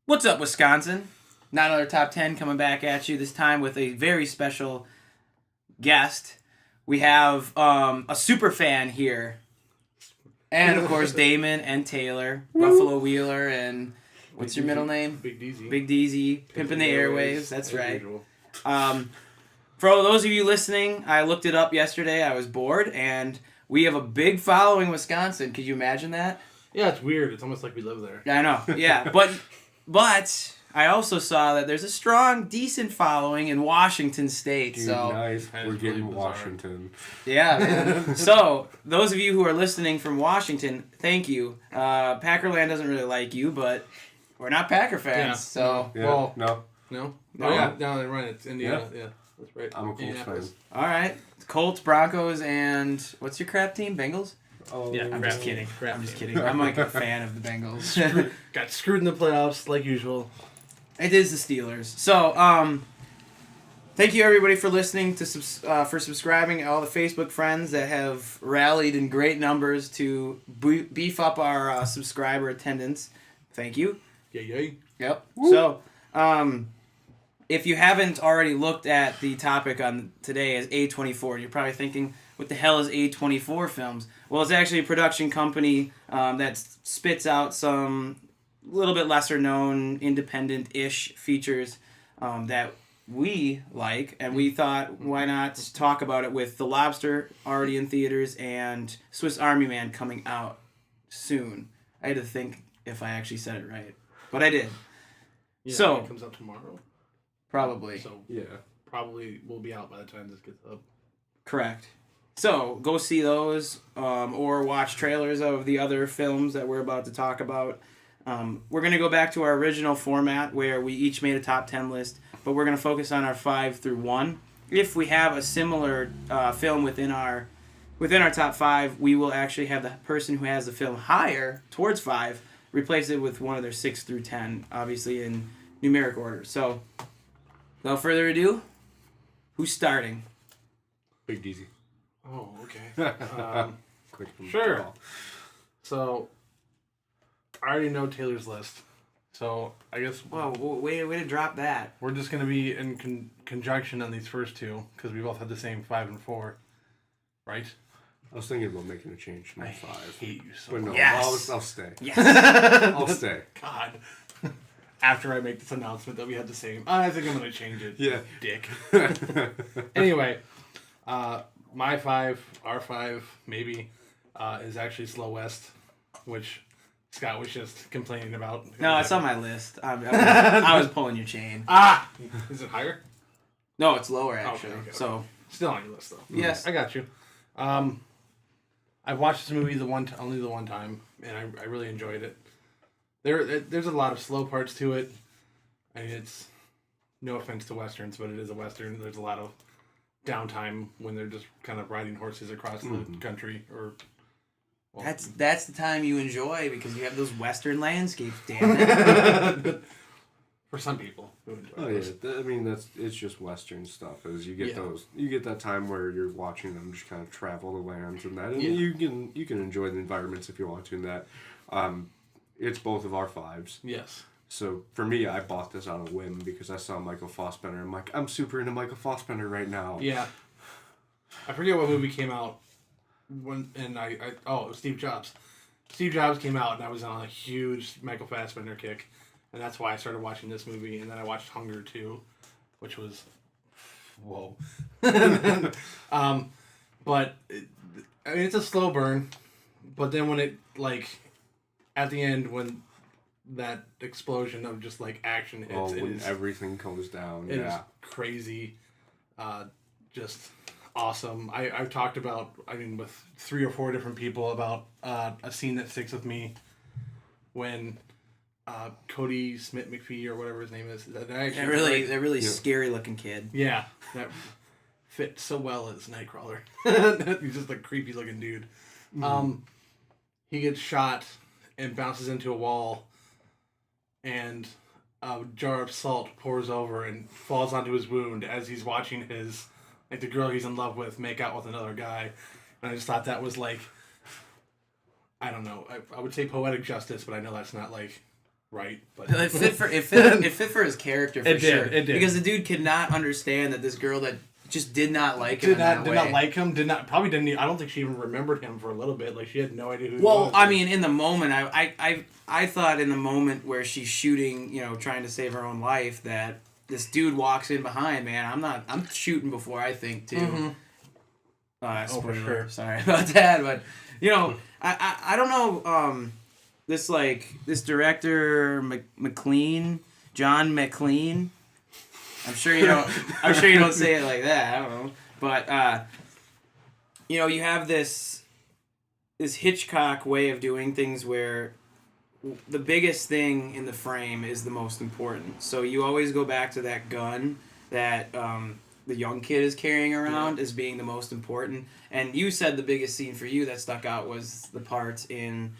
What's up, Wisconsin? Not another top 10 coming back at you, this time with a very special guest. We have a super fan here. And, of course, Damon and Taylor, Buffalo Wheeler, and what's Big your middle Deezy. name? Big Deezy. Big Deezy, pimping the airwaves. That's as right. usual. For all those of you listening, I looked it up yesterday. I was bored, and we have a big following in Wisconsin. Could you imagine that? Yeah, it's weird. It's almost like we live there. Yeah, I know. Yeah, but I also saw that there's a strong, decent following in Washington State. Dude, So nice. That We're is getting really bizarre. Washington. yeah, man. So those of you who are listening from Washington, thank you. Packerland doesn't really like you, but we're not Packer fans. Yeah. So Yeah, Well- no, No? No. Oh, yeah. No, they're right. It's Indiana. Yeah. That's right. I'm a Colts Indianapolis. fan. all right, Colts, Broncos, and what's your crap team? Bengals. Oh, Yeah, I'm crap just kidding. team. Crap I'm just team. kidding. I'm like a fan of the Bengals. Got screwed in the playoffs like usual. It is the Steelers. So, thank you everybody for listening for subscribing. All the Facebook friends that have rallied in great numbers to beef up our subscriber attendance. Thank you. Yay. Yep. So, if you haven't already looked at the topic on today as A24, and you're probably thinking, what the hell is A24 Films? Well, it's actually a production company that spits out some little bit lesser known, independent-ish features that we like, and we thought, why not talk about it with The Lobster already in theaters and Swiss Army Man coming out soon. I had to think if I actually said it right, but I did. Yeah, So- it comes out tomorrow. Probably. So Yeah. probably will be out by the time this gets up. Correct. So, go see those or watch trailers of the other films that we're about to talk about. We're going to go back to our original format where we each made a top 10 list, but we're going to focus on our 5 through 1. If we have a similar film within our top 5, we will actually have the person who has the film higher, towards 5, replace it with one of their 6 through 10, obviously in numeric order. So, without further ado, who's starting? Big Deezy. Oh, okay. Quick from Sure. the ball. So, I already know Taylor's list. So, I guess Whoa, way to drop that. we're just going to be in conjunction on these first two because we both had the same 5 and 4. Right? I was thinking about making a change to my I 5. hate you so But no, much. Yes. I'll stay. Yes. I'll stay. God. After I make this announcement that we had the same, I think I'm going to change it. Yeah. Dick. Anyway, my 5, our 5, maybe, is actually Slow West, which Scott was just complaining about. No, it's on my list. I was pulling your chain. Ah! Is it higher? No, it's lower actually. Okay. So Still on your list, though. yes, I got you. I've watched this movie only the one time, and I really enjoyed it. There's a lot of slow parts to it. I mean, it's no offense to westerns, but it is a western. There's a lot of downtime when they're just kind of riding horses across the country, or well, that's the time you enjoy because you have those western landscapes. Damn it. for some people who enjoy Oh yeah, those. it's just Western stuff. As you get Yeah. you get that time where you're watching them just kind of travel the lands and that, and Yeah. you can enjoy the environments if you want to. In that, it's both of our 5s. Yes. So for me, I bought this on a whim because I saw Michael Fassbender. I'm like, I'm super into Michael Fassbender right now. Yeah. I forget what movie came out when, and it was Steve Jobs. Steve Jobs came out, and I was on a huge Michael Fassbender kick, and that's why I started watching this movie. And then I watched Hunger 2, which was whoa. But I mean, it's a slow burn. But then when it at the end when that explosion of just action hits, When everything goes down, it is yeah. crazy, just awesome. I've talked about, with 3 or 4 different people about a scene that sticks with me when Cody Smith McPhee or whatever his name is. That That really scary looking kid. yeah, that fit so well as Nightcrawler. He's just a creepy looking dude. He gets shot and bounces into a wall, and a jar of salt pours over and falls onto his wound as he's watching the girl he's in love with make out with another guy. And I just thought that was I don't know, I would say poetic justice, but I know that's not right, but It fit for his character for It did, sure. it did. Because the dude could not understand that this girl that just did not like him did in that not way. like him. Probably didn't. I don't think she even remembered him for a little bit. Like she had no idea who. he Well, was. I mean, in the moment, I thought in the moment where she's shooting, trying to save her own life, that this dude walks in behind. Man, I'm shooting before I think too. Mhm. Spoiler. for sure. Sorry about that, but I don't know. This director John McLean. I'm sure you don't. I'm sure you don't say it like that. I don't know, but you have this Hitchcock way of doing things where the biggest thing in the frame is the most important. So you always go back to that gun that the young kid is carrying around as being the most important. And you said the biggest scene for you that stuck out was the part in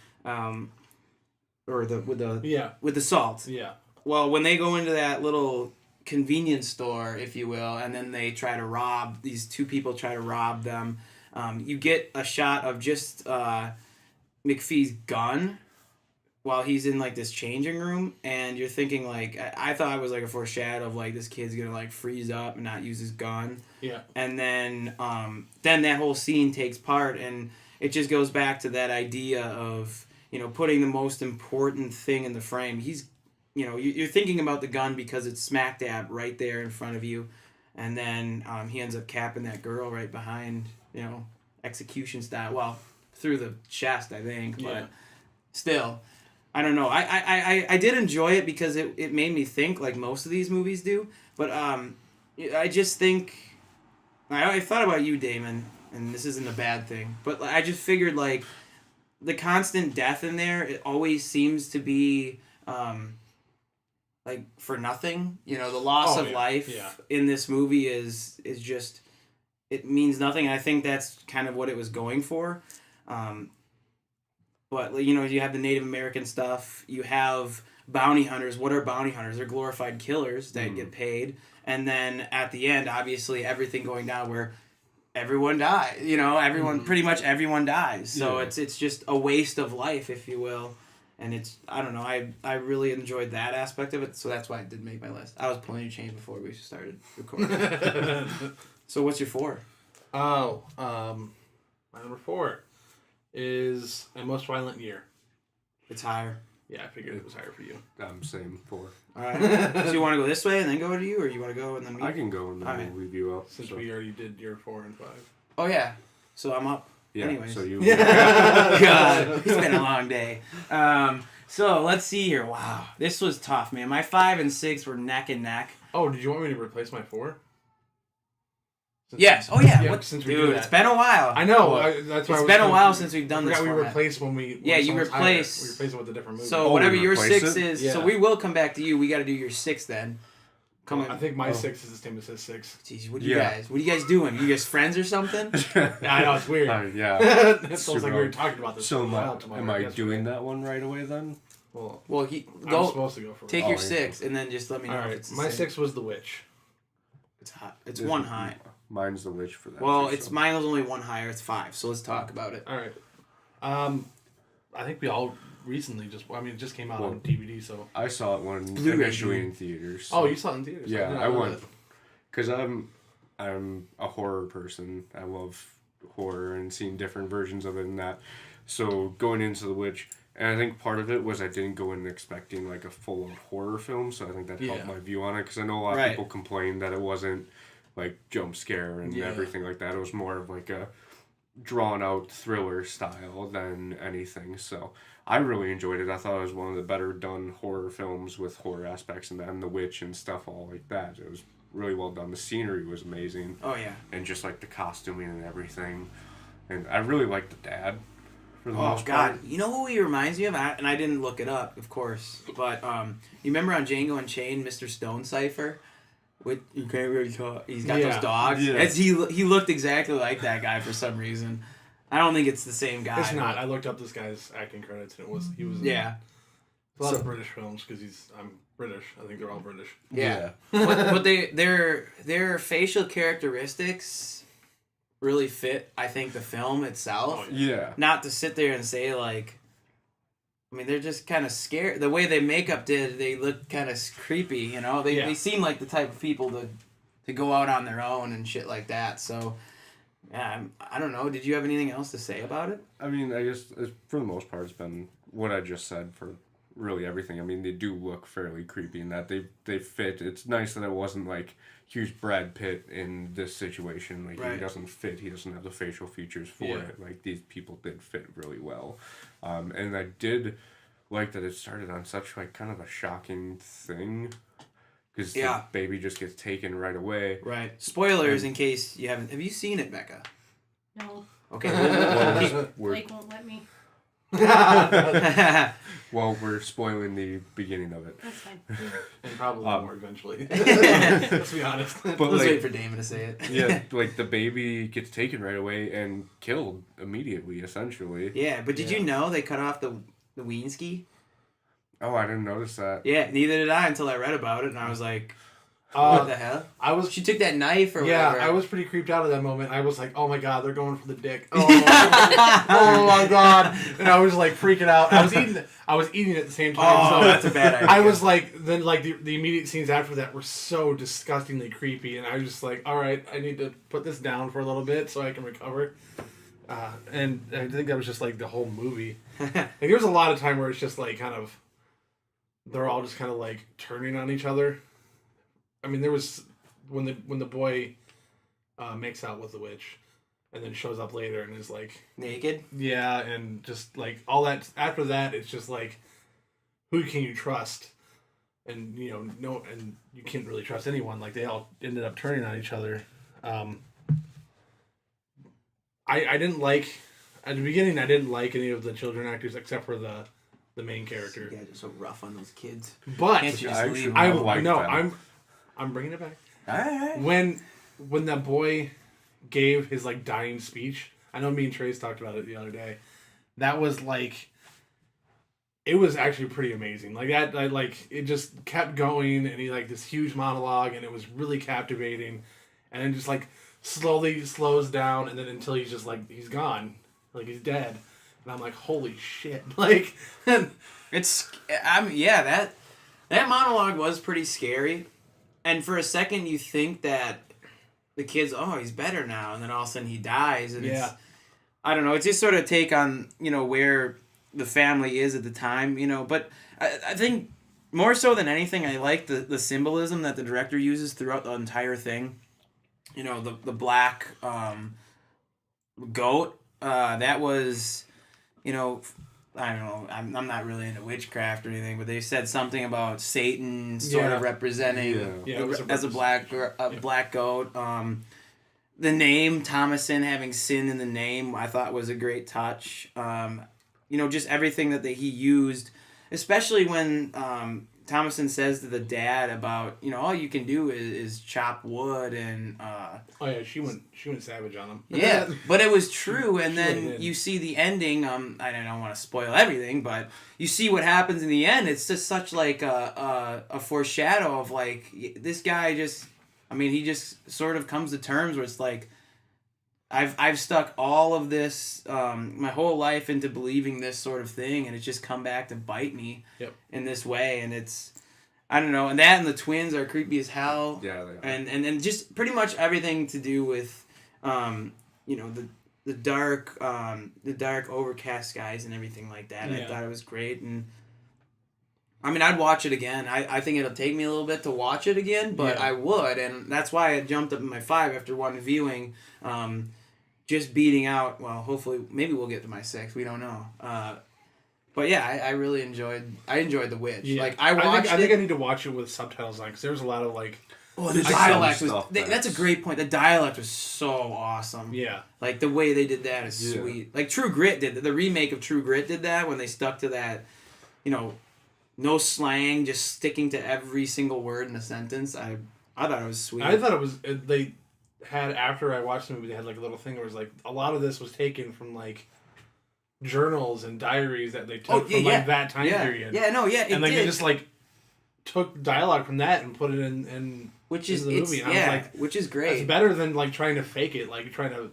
with the salt. Yeah. Well, when they go into that little convenience store, if you will, and then they try to rob, these two people try to rob them, you get a shot of just McPhee's gun while he's in like this changing room, and you're thinking like, I thought it was like a foreshadow of like this kid's gonna like freeze up and not use his gun. Yeah. And then that whole scene takes part, and it just goes back to that idea of putting the most important thing in the frame. You're thinking about the gun because it's smack dab right there in front of you, and then he ends up capping that girl right behind, execution style. Well, through the chest, I think, but still, I don't know. I did enjoy it because it made me think like most of these movies do, but I just think I thought about you, Damon, and this isn't a bad thing, but I just figured like the constant death in there, it always seems to be like for nothing. The loss of life in this movie is just, it means nothing. And I think that's kind of what it was going for. But you have the Native American stuff. You have bounty hunters. What are bounty hunters? They're glorified killers that get paid. And then at the end, obviously, everything going down where everyone dies. Pretty much everyone dies. So it's just a waste of life, if you will. And it's, I don't know, I really enjoyed that aspect of it, so that's why I did make my list. I was pulling a chain before we started recording. So what's your 4? Oh, my number 4 is A Most Violent Year. It's higher. Yeah, I figured it was higher for you. Same 4. All right. So you want to go this way and then go to you, or you want to go and then me? I can go and then we'll leave you out. Since we already did your 4 and 5. Oh, yeah. So I'm up. Yeah, Anyways. so you... God, it's been a long day. So let's see here. Wow. This was tough, man. My 5 and 6 were neck and neck. Oh, did you want me to replace my 4? Yes. Oh, yeah. Since we do Dude, that. it's been a while. I know. That's why it's been a while since we've done this. We format. replaced when we. Yeah, you someone's replace. higher. We replace it with a different movie. So whatever we your replace 6 it? is. Yeah. So we will come back to you. We got to do your 6 then. I think my 6 is the same as his 6. Jeez, what are you guys? What are you guys doing? You guys friends or something? I know it's weird. Yeah. It sounds like we were talking about this. So am I doing that one right away then? Well, I'm supposed to go for take it. your 6 and then just let me know. All right, if it's the my same. 6 was The Witch. It's hot. It's one high. Mine's The Witch for that. Well, too, mine was only one higher. It's 5. So let's talk about it. All right. I think we all recently it just came out on DVD. So I saw it when Blu-ray, initially dude. in theaters. Oh, you saw it in theaters? Yeah, I went because I'm a horror person. I love horror and seeing different versions of it and that. So going into The Witch, and I think part of it was I didn't go in expecting like a full horror film. So I think that helped my view on it because I know a lot of people complained that it wasn't like jump scare and everything like that. It was more of like a drawn out thriller style than anything. So I really enjoyed it. I thought it was one of the better done horror films with horror aspects and then The Witch and stuff all like that. It was really well done. The scenery was amazing. Oh yeah. And just like the costuming and everything. And I really liked the dad for the most God. part. You know who he reminds me of? And I didn't look it up, of course. But you remember on Django Unchained, Mr. Stone Cipher? You can't really talk. He's got those dogs. Yeah. He looked exactly like that guy for some reason. I don't think it's the same guy. It's not. I looked up this guy's acting credits and he was in a lot of British films because I'm British. I think they're all British. Yeah. but their facial characteristics really fit, I think, the film itself. Yeah. Not to sit there and say like mean, they're just kind of scared. The way they makeup did, they look kind of creepy. You know, they seem like the type of people to go out on their own and shit like that. So, yeah, I don't know. Did you have anything else to say about it? I mean, I guess for the most part, it's been what I just said for really everything. I mean, they do look fairly creepy in that they fit. It's nice that it wasn't like here's Brad Pitt in this situation. Like he doesn't fit. He doesn't have the facial features for it. Like these people did fit really well, and I did like that it started on such like kind of a shocking thing. Because the baby just gets taken right away. Right. Spoilers in case you haven't. Have you seen it, Becca? No. Okay. Blake won't let me. Well, we're spoiling the beginning of it. That's fine. And probably more eventually. Let's be honest. But let's wait for Damon to say it. Yeah, like the baby gets taken right away and killed immediately, essentially. Yeah, but did you know they cut off the Weenski? Oh, I didn't notice that. Yeah, neither did I until I read about it, and I was like, what the hell? She took that knife or whatever. I was pretty creeped out at that moment. I was like, oh my god, they're going for the dick. Oh, oh my god. And I was like freaking out. I was eating at the same time. Oh, so that's a bad idea. I was like, then like the immediate scenes after that were so disgustingly creepy, and I was just like, all right, I need to put this down for a little bit so I can recover. And I think that was just like the whole movie. Like there was a lot of time where it's just like kind of, they're all just kind of like turning on each other. I mean, there was when the boy makes out with the witch, and then shows up later and is like naked. Yeah, and just like all that. After that, it's just like, who can you trust? And and you can't really trust anyone. Like they all ended up turning on each other. I didn't like at the beginning. I didn't like any of the children actors except for the main character. You guys are so rough on those kids. But can't you just leave them? I'm bringing it back. All right. When that boy gave his like dying speech, I know me and Trace talked about it the other day. That was like, it was actually pretty amazing. Like that, it just kept going, and he like this huge monologue, and it was really captivating, and then just like slowly slows down, and then until he's just like he's gone, like he's dead, and I'm like, holy shit, like. That monologue was pretty scary. And for a second, you think that the kid's, he's better now, and then all of a sudden he dies, and it's, I don't know, it's just sort of take on, where the family is at the time, but I think more so than anything, I like the symbolism that the director uses throughout the entire thing. The black goat, that was, I don't know. I'm not really into witchcraft or anything, but they said something about Satan sort of representing as a black goat. The name Thomason having sin in the name, I thought was a great touch. Just everything that he used, especially when Thomason says to the dad about all you can do is chop wood and. She went savage on him. Yeah, but it was true, and then really you see the ending. I don't want to spoil everything, but you see what happens in the end. It's just such like a foreshadow of like this guy just. I mean, he just sort of comes to terms where it's like, I've stuck all of this my whole life into believing this sort of thing, and it's just come back to bite me in this way, and it's. I don't know, and that and the twins are creepy as hell. Yeah, they are. And just pretty much everything to do with, the dark overcast skies and everything like that. Yeah. I thought it was great, and I mean, I'd watch it again. I think it'll take me a little bit to watch it again, but I would, and that's why I jumped up in my 5 after one viewing, just beating out. Well, hopefully, maybe we'll get to my 6. We don't know. But yeah, I really enjoyed The Witch. Yeah. Like I think I need to watch it with subtitles on because there was a lot of like. Oh, the dialect was. That's a great point. The dialect was so awesome. Yeah. Like the way they did that is sweet. Like True Grit did the remake of True Grit did that when they stuck to that, no slang, just sticking to every single word in a sentence. I thought it was sweet. I thought it was they had after I watched the movie they had like a little thing where it was like a lot of this was taken from like. Journals and diaries that they took from like that time period. Yeah, no, yeah, and like they just like took dialogue from that and put it in which is the movie. And I was like, which is great. It's better than like trying to fake it, like trying to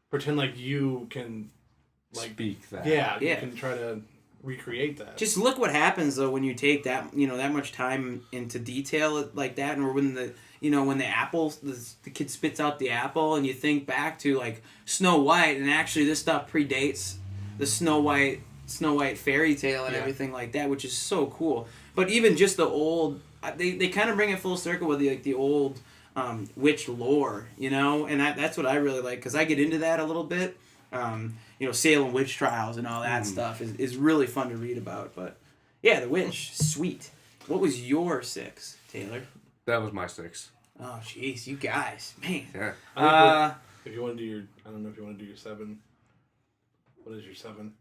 pretend like you can like speak that. Yeah, you can try to recreate that. Just look what happens though when you take that that much time into detail like that, or when when the apple the kid spits out the apple, and you think back to like Snow White, and actually this stuff predates the Snow White fairy tale and everything like that, which is so cool. But even just the old, they kind of bring it full circle with the old witch lore, and that's what I really like, because I get into that a little bit. Salem witch trials and all that stuff is really fun to read about. But yeah, The Witch, sweet. What was your 6, Taylor? That was my 6. Oh, jeez, you guys, man. Yeah. If you want to do your, I don't know if you want to do your 7. What is your 7?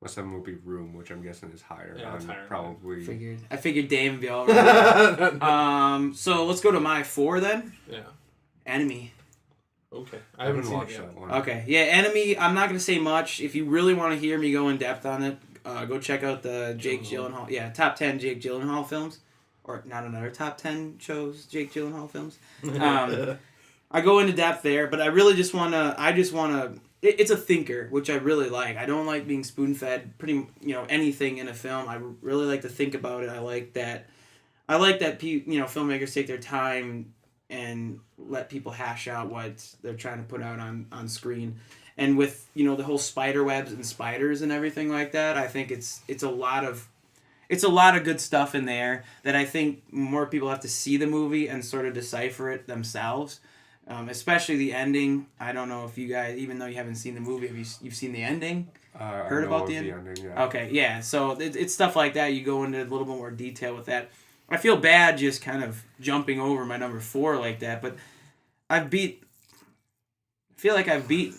My 7 would be Room, which I'm guessing is higher. Yeah, it's higher. Probably. I figured Dame would be all right. So let's go to my 4 then. Yeah. Enemy. Okay. I haven't watched that one. Okay, yeah, Enemy. I'm not gonna say much. If you really want to hear me go in depth on it, go check out the Jake Gyllenhaal. Yeah, top 10 Jake Gyllenhaal films, or not another top 10 shows Jake Gyllenhaal films. I go into depth there, but I really just wanna. It's a thinker, which I really like. I don't like being spoon fed anything in a film. I really like to think about it. I like that filmmakers take their time and let people hash out what they're trying to put out on screen. And with the whole spider webs and spiders and everything like that, I think it's a lot of good stuff in there that I think more people have to see the movie and sort of decipher it themselves. Especially the ending. I don't know if you guys, even though you haven't seen the movie, you've seen the ending? Heard about the ending? Yeah. Okay, yeah. So it's stuff like that. You go into a little bit more detail with that. I feel bad just kind of jumping over my number 4 like that, but I feel like I've beat.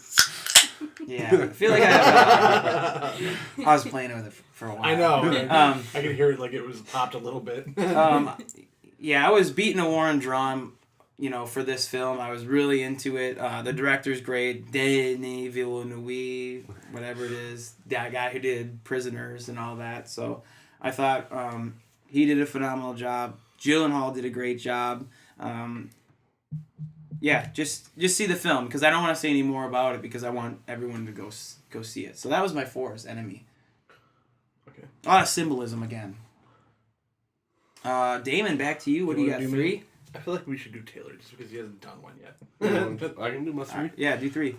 Yeah, I feel like I was playing with it for a while. I know. I could hear it like it was popped a little bit. Yeah, I was beating a war and drum, for this film. I was really into it. The director's great, Denis Villeneuve, whatever it is, that guy who did Prisoners and all that. So I thought he did a phenomenal job. Gyllenhaal did a great job. Yeah, just see the film, because I don't want to say any more about it, because I want everyone to go see it. So that was my 4, Enemy. Okay. A lot of symbolism again. Damon, back to you. What do you got? 3? I feel like we should do Taylor just because he hasn't done one yet. I can do my 3. Yeah, do 3.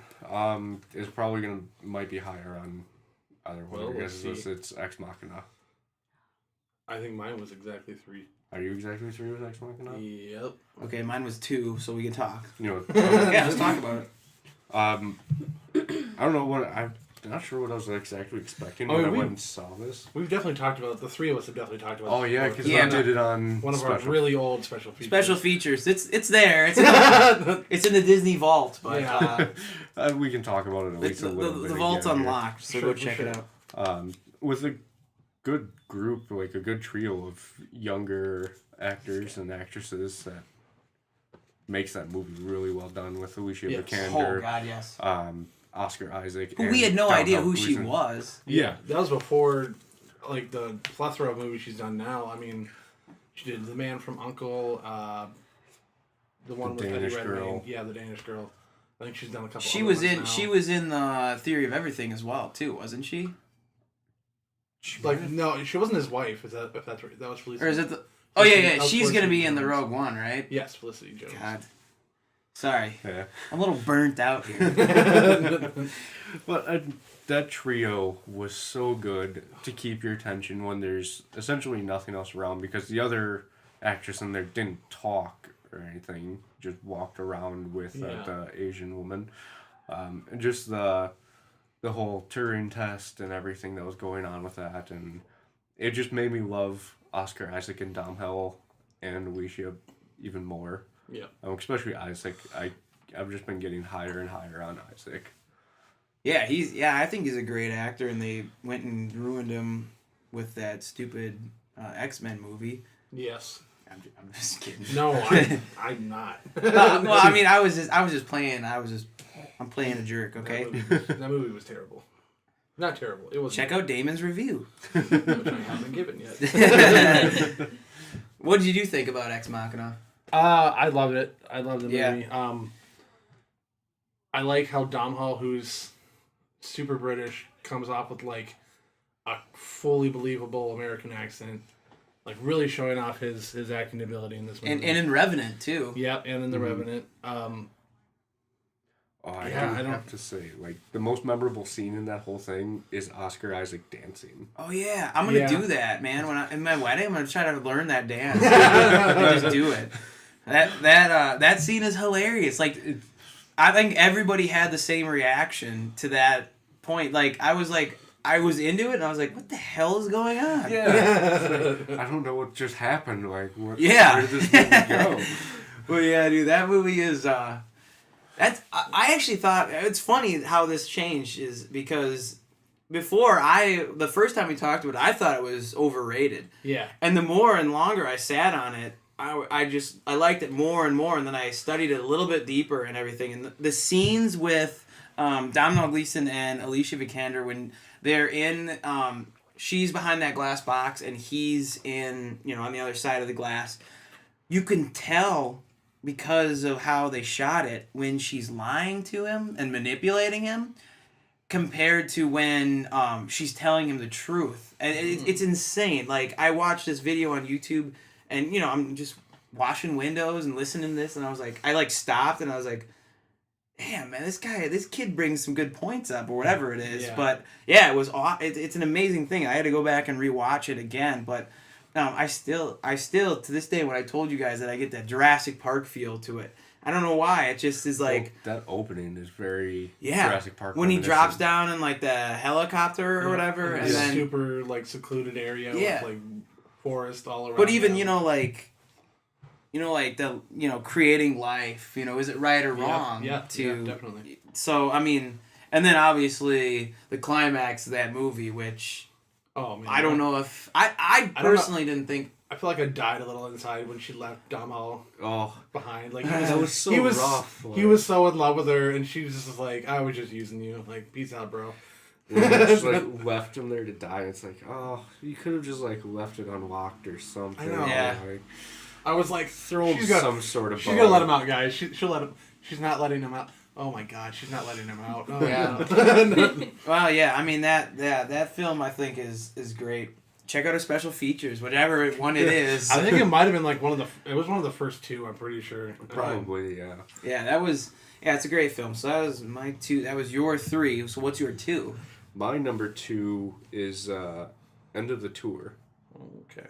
It's probably might be higher on either one. Well, because let's see. it's Ex Machina. I think mine was exactly 3. Are you exactly 3 with Ex Machina? Yep. Okay, mine was 2, so we can talk. Okay. Yeah, let's talk about it. I don't know what I'm not sure what I was exactly expecting when I went and saw this. We've definitely talked about it. The 3 of us have definitely talked about it. Oh yeah, because we did it on one of our really old special features. Special features. It's there. It's in the Disney vault, but we can talk about it at least a little bit. The vault's again unlocked, so go check it out. With a good group, like a good trio of younger actors and actresses that makes that movie really well done, with Alicia Vikander. Oh God, yes. Oscar Isaac. But we had no idea who she was. Yeah, that was before, like, the plethora of movies she's done now. I mean, she did The Man from U.N.C.L.E., the one with Eddie Redmayne. Yeah, The Danish Girl. I think she's done a couple. She was in the Theory of Everything as well too, wasn't she? No, she wasn't his wife. If that's right, that was Felicity. Or is it the? Oh yeah. She's gonna be in the Rogue One, right? Yes, Felicity Jones. God. Sorry. Yeah. I'm a little burnt out here. But that trio was so good to keep your attention when there's essentially nothing else around, because the other actress in there didn't talk or anything, just walked around with the Asian woman. And just the whole Turing test and everything that was going on with that, and it just made me love Oscar Isaac and Dom Hell and Alicia even more. Yeah. Especially Isaac. I've just been getting higher and higher on Isaac. Yeah, I think he's a great actor, and they went and ruined him with that stupid X-Men movie. Yes. I'm just kidding. No, I'm not. Well, I mean, I was just playing. I'm playing a jerk. Okay. That movie was terrible. Not terrible. It was. Check out Damon's review. Which I haven't given yet. What did you think about Ex Machina? I loved it. I loved the movie. I like how Dom Hall, who's super British, comes off with like a fully believable American accent, like really showing off his acting ability in this movie. And in Revenant too. Yeah, and in The Revenant. I don't have to say, like, the most memorable scene in that whole thing is Oscar Isaac dancing. Oh yeah, I'm gonna Yeah. do that, man. When in my wedding, I'm gonna try to learn that dance. And just do it. That scene is hilarious. Like, I think everybody had the same reaction to that point. Like, I was into it, and I was like, "What the hell is going on?" Yeah. I don't know what just happened. Like, what? Yeah. Where did this movie go? Well, yeah, dude, that movie is. I actually thought it's funny how this changed is because before the first time we talked about it, I thought it was overrated. Yeah. And the more and longer I sat on it, I liked it more and more, and then I studied it a little bit deeper and everything. And the scenes with Domhnall Gleeson and Alicia Vikander when they're in, she's behind that glass box and he's in, on the other side of the glass. You can tell because of how they shot it when she's lying to him and manipulating him compared to when she's telling him the truth. And it's insane. Like, I watched this video on YouTube and, I'm just washing windows and listening to this and I was like, I stopped and I was like, damn, man, this kid brings some good points up or whatever it is. Yeah. But yeah, it's an amazing thing. I had to go back and rewatch it again, but I still to this day when I told you guys that I get that Jurassic Park feel to it. I don't know why. It just is like that opening is very yeah. Jurassic Park. When he reminiscent. drops down in like the helicopter or whatever, and this then super like secluded area with like forest all around. But even them. like the creating life. Is it right or wrong? Yeah, definitely. So I mean, and then obviously the climax of that movie, which. Oh man! I don't know if I personally didn't think. I feel like I died a little inside when she left Domhnall behind. Like that was so rough. He was so in love with her, and she was just like, "I was just using you. Like, peace out, bro." Yeah, just left him there to die. It's like, oh, you could have just left it unlocked or something. I know. Yeah. I was like, throw some sort of. She's gonna let him out, guys. She'll let him. She's not letting him out. Oh my God, she's not letting him out. Oh, yeah. Well, yeah. I mean that film I think is great. Check out our special features, whatever one it is. I think it might have been like it was one of the first two. I'm pretty sure. Probably, yeah. Yeah, that was. Yeah, it's a great film. So that was my 2. That was your 3. So what's your 2? My number 2 is End of the Tour. Okay.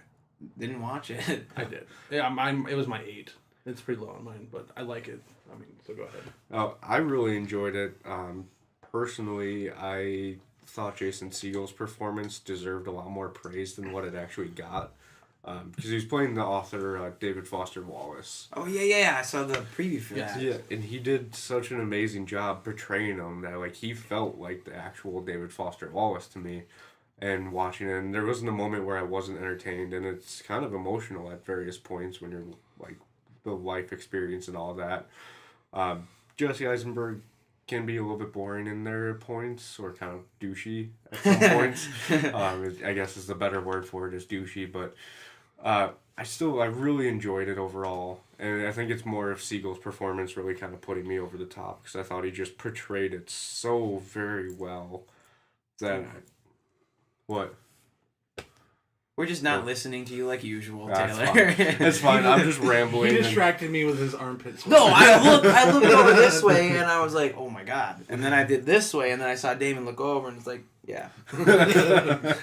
Didn't watch it. I did. Yeah, it was my 8. It's pretty low on mine, but I like it. I mean, so go ahead. Oh, I really enjoyed it. Personally, I thought Jason Segel's performance deserved a lot more praise than what it actually got. Because he was playing the author, David Foster Wallace. Oh, yeah. I saw the preview for that. Yeah, and he did such an amazing job portraying him that, he felt like the actual David Foster Wallace to me. And watching it, and there wasn't a moment where I wasn't entertained, and it's kind of emotional at various points when you're, the life experience and all that. Jesse Eisenberg can be a little bit boring in their points, or kind of douchey at some points. I guess is the better word for it is douchey, but I really enjoyed it overall, and I think it's more of Segel's performance really kind of putting me over the top, because I thought he just portrayed it so very well that... What? We're just not listening to you like usual, That's Taylor. fine. It's fine. I'm just rambling. He distracted me with his armpits. No, I looked over this way and I was like, oh my God. And then I did this way and then I saw Damon look over and it's like, yeah.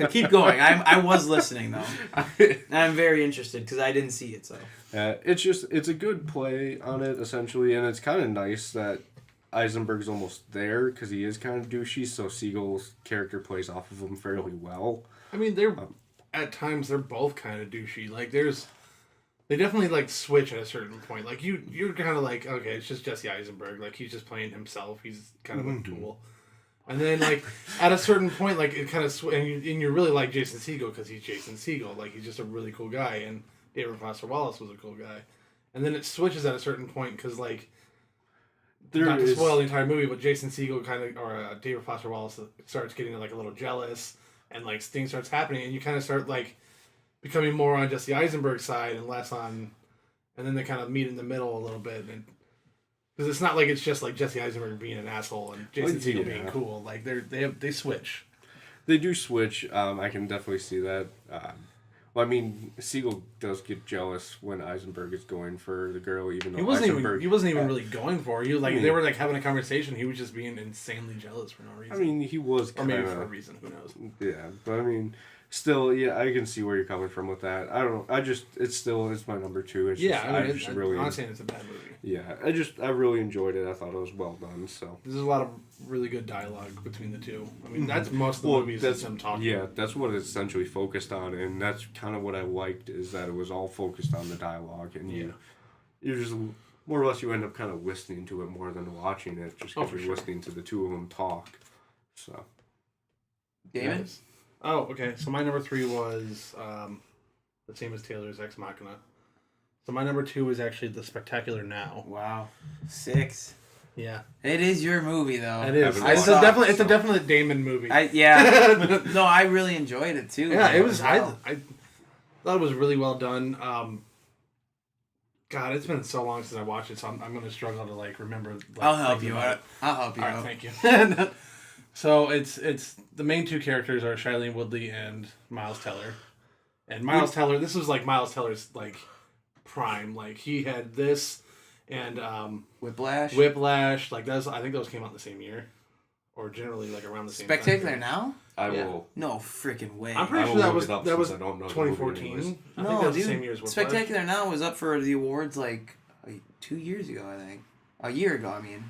Keep going. I was listening though. I'm very interested because I didn't see it. So it's a good play on it essentially, and it's kind of nice that Eisenberg's almost there because he is kind of douchey. So Segel's character plays off of him fairly well. I mean, at times they're both kind of douchey. Like they definitely switch at a certain point. Like you're kind of like, okay, it's just Jesse Eisenberg. Like he's just playing himself. He's kind of a tool. And then at a certain point, it kind of and you really like Jason Segel because he's Jason Segel. Like he's just a really cool guy. And David Foster Wallace was a cool guy. And then it switches at a certain point because not to spoil the entire movie, but Jason Segel or David Foster Wallace starts getting a little jealous. And things starts happening, and you kind of start becoming more on Jesse Eisenberg's side and less on, and then they kind of meet in the middle a little bit, and because it's not it's just Jesse Eisenberg being an asshole and Jason Segel being cool. They switch. they do switch. I can definitely see that. Well, I mean, Siegel does get jealous when Eisenberg is going for the girl, even though He wasn't Eisenberg. even really going for her. He was like they were like having a conversation. He was just being insanely jealous for no reason. I mean, he was or maybe for a reason. Who knows? Yeah, but I mean, still, yeah, I can see where you're coming from with that. I don't know. it's my number 2. It's Yeah, just, I'm not saying it's a bad movie. Yeah, I really enjoyed it. I thought it was well done. So There's a lot of really good dialogue between the two. I mean, that's most of the movies that's them talking. Yeah, that's what it's essentially focused on, and that's kind of what I liked is that it was all focused on the dialogue, and you're just more or less you end up kind of listening to it more than watching it, just because you're listening to the two of them talk. So, David? Yes. Oh, okay. So my number 3 was the same as Taylor's Ex Machina. So my number 2 is actually The Spectacular Now. Wow. 6. Yeah. It is your movie, though. It is. I It's saw a definite Damon movie. No, I really enjoyed it, too. Yeah, it was. Well. I thought it was really well done. God, it's been so long since I watched it, so I'm going to struggle to like remember. Like, I'll help you about out. it. I'll help you All right, out. thank you. So it's the main 2 characters are Shailene Woodley and Miles Teller. And Miles Teller, this was like Miles Teller's like prime. Like he had this and Whiplash? Like those, I think those came out the same year, or generally like around the same. Spectacular time. Now? I Yeah. will. No freaking way. I'm pretty I sure will that look was it up 2014. I think that was the same year as Whiplash. Spectacular Now was up for the awards like 2 years ago, I think. A year ago, I mean.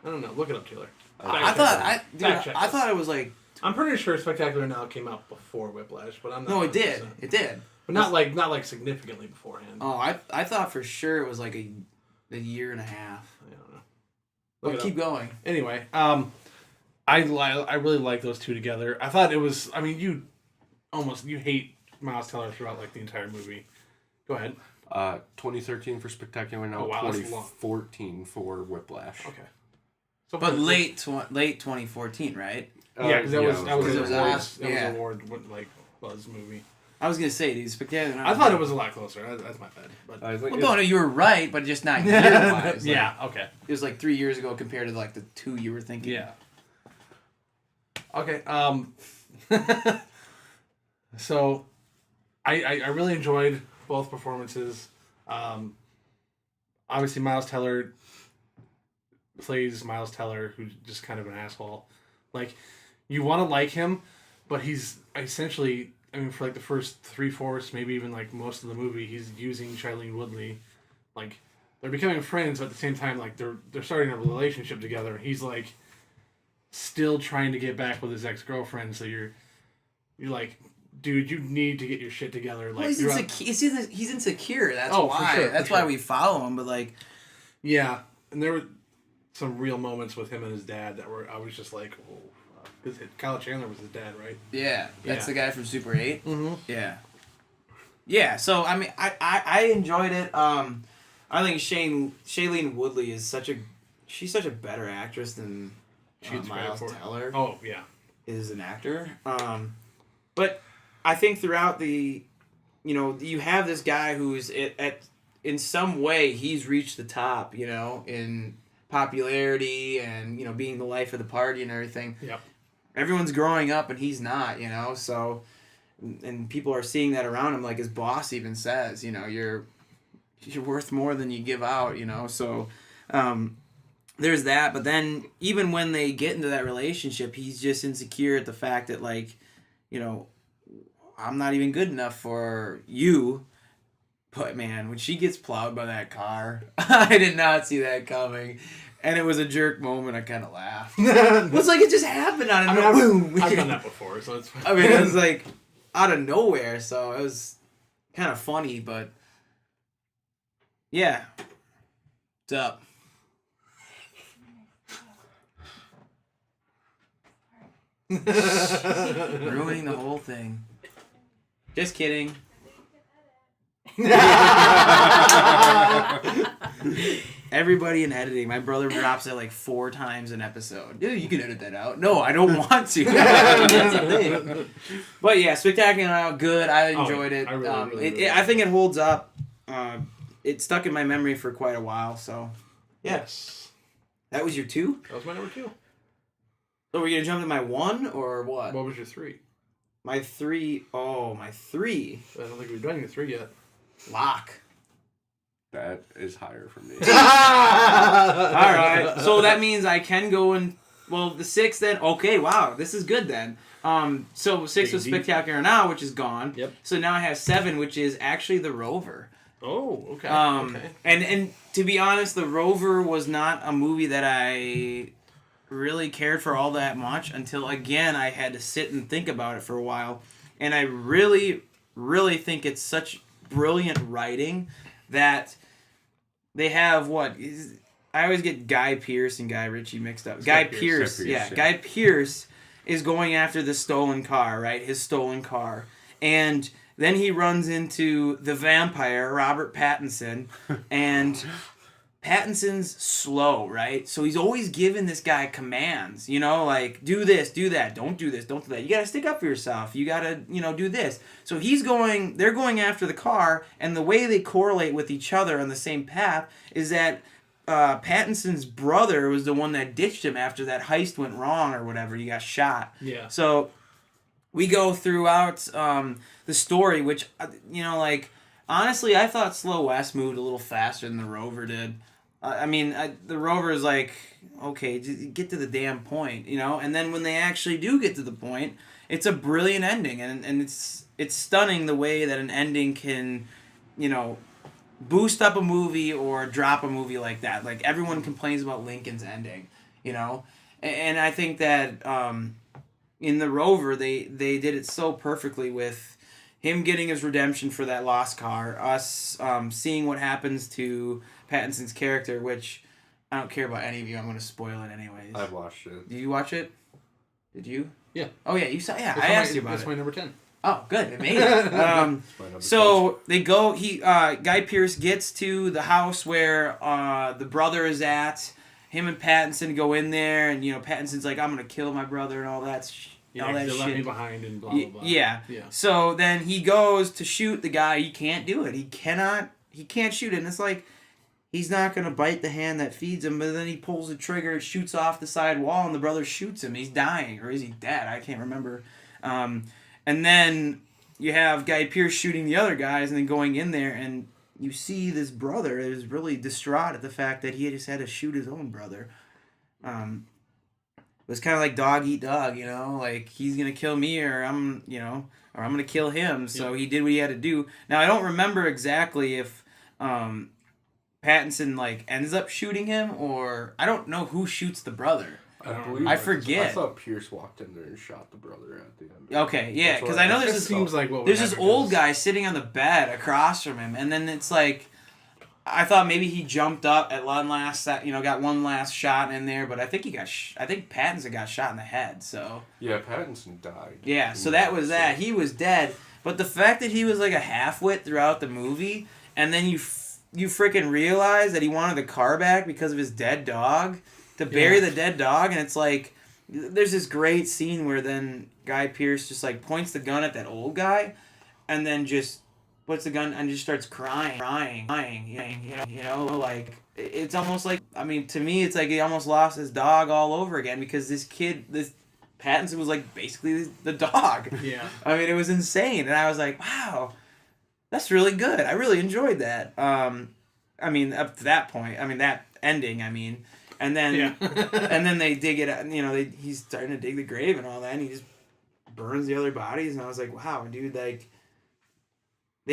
I don't know. Look it up, Taylor. I thought it was like. I'm pretty sure Spectacular Now came out before Whiplash, but I'm not. No, it 100%. did. It did. But not like significantly beforehand. Oh, I thought for sure it was like a year and a half. I don't know. But keep going. Anyway, I really like those two together. I thought it was. I mean, you hate Miles Teller throughout like the entire movie. Go ahead. 2013 for Spectacular Now. Oh, wow, that's long. 2014 for Whiplash. Okay. So But late 2014, right? Yeah, because that was it an was award. last- That was yeah. an award like buzz movie. I was gonna say, dude, Spectacular Now. I thought it was a lot closer. That's my bad. But I think Well, no, you were right, but just not year-wise. yeah. Okay. It was like 3 years ago compared to like the 2 you were thinking. Yeah. Okay. So, I really enjoyed both performances. Obviously, Miles Teller plays Miles Teller, who's just kind of an asshole. Like, you want to like him, but he's essentially, I mean, for like the first 3/4, maybe even like most of the movie, he's using Shailene Woodley. Like, they're becoming friends, but at the same time, like they're starting a relationship together. He's like still trying to get back with his ex-girlfriend. So you're like, dude, you need to get your shit together. Like, Well, he's insecure. That's Oh, for why. sure, for That's why sure. we follow him. But like, yeah, and there were some real moments with him and his dad that were I was just like, oh, because Kyle Chandler was his dad, right? yeah, that's Yeah. the guy from Super 8. Mm-hmm. Yeah. Yeah. So I mean, I enjoyed it. I think Shailene Woodley is such a better actress than She's Miles very Teller Oh yeah. is an actor. But I think throughout you have this guy who's in some way he's reached the top, in popularity and being the life of the party and everything. Yep. Everyone's growing up and he's not, so and people are seeing that around him, like his boss even says, you're worth more than you give out, so there's that. But then even when they get into that relationship, he's just insecure at the fact that like, I'm not even good enough for you. But man, when she gets plowed by that car, I did not see that coming. And it was a jerk moment. I kind of laughed. It was like it just happened out of nowhere. Boom. I've done that before, so it's. I mean, it was like out of nowhere. So it was kind of funny, but yeah. What's up? Ruining the whole thing. Just kidding. Everybody in editing, my brother drops it like 4 times an episode. Dude, you can edit that out. No, I don't want to. That's the thing. But yeah, Spectacular Now, good. I enjoyed it. I really I think it holds up. It stuck in my memory for quite a while. So yeah, Yes. that was your 2. That was my number 2. So we're gonna jump to my 1 or what? What was your 3? My 3. Oh, my 3. I don't think we've done your 3 yet. Locke. That is higher for me. All right. So that means I can go in. Well, the 6 then. Okay. Wow. This is good then. So 6 was Spectacular Now, which is gone. Yep. So now I have 7, which is actually The Rover. Oh, okay. Okay. And to be honest, The Rover was not a movie that I really cared for all that much until, again, I had to sit and think about it for a while. And I really, really think it's such brilliant writing that they have I always get Guy Pearce and Guy Ritchie mixed up. Guy Pearce, yeah. Guy Pearce is going after the stolen car, right? His stolen car. And then he runs into the vampire, Robert Pattinson, and Pattinson's slow, right? So he's always giving this guy commands, like, do this, do that, don't do this, don't do that. You gotta stick up for yourself. You gotta, do this. So they're going after the car, and the way they correlate with each other on the same path is that Pattinson's brother was the one that ditched him after that heist went wrong or whatever. He got shot. Yeah. So we go throughout the story, which, honestly, I thought Slow West moved a little faster than The Rover did. The Rover is like, okay, get to the damn point, And then when they actually do get to the point, it's a brilliant ending, and it's stunning the way that an ending can, boost up a movie or drop a movie like that. Like, everyone complains about Lincoln's ending, And I think that in The Rover, they did it so perfectly with him getting his redemption for that lost car, us seeing what happens to Pattinson's character, which I don't care about any of you. I'm going to spoil it anyways. I've watched it. Did you watch it? Did you? Yeah. Oh, yeah, you saw. Yeah, I asked you about it. That's my number 10. Oh, good. It made it. So they go. Guy Pearce gets to the house where the brother is at. Him and Pattinson go in there, and Pattinson's like, "I'm gonna kill my brother," and all that. Yeah, all that they shit. left me behind and blah blah blah. Yeah. So then he goes to shoot the guy. He can't do it. He can't shoot it. And it's like, he's not going to bite the hand that feeds him, but then he pulls the trigger, shoots off the side wall, and the brother shoots him. He's dying, or is he dead? I can't remember. And then you have Guy Pearce shooting the other guys and then going in there, and you see this brother is really distraught at the fact that he just had to shoot his own brother. It was kind of like dog eat dog, like, he's going to kill me or I'm going to kill him. So he did what he had to do. Now, I don't remember exactly if Pattinson, ends up shooting him, or I don't know who shoots the brother. I forget. I thought Pierce walked in there and shot the brother at the end. Okay, yeah, because I know there's this old guy sitting on the bed across from him, and then it's like, I thought maybe he jumped up at one last, got one last shot in there, but I think I think Pattinson got shot in the head. So yeah, Pattinson died. Yeah, so that was that. He was dead, but the fact that he was like a half-wit throughout the movie, and then you freaking realize that he wanted the car back because of his dead dog, to bury the dead dog, and it's like, there's this great scene where then Guy Pearce just points the gun at that old guy, and then just puts the gun and just starts crying, it's almost like, to me, it's like he almost lost his dog all over again, because this Pattinson was basically the dog. Yeah. It was insane, and I was like, wow, that's really good. I really enjoyed that. Up to that point, that ending, and then, and then they dig it, he's starting to dig the grave and all that, and he just burns the other bodies, and I was like, wow, dude, they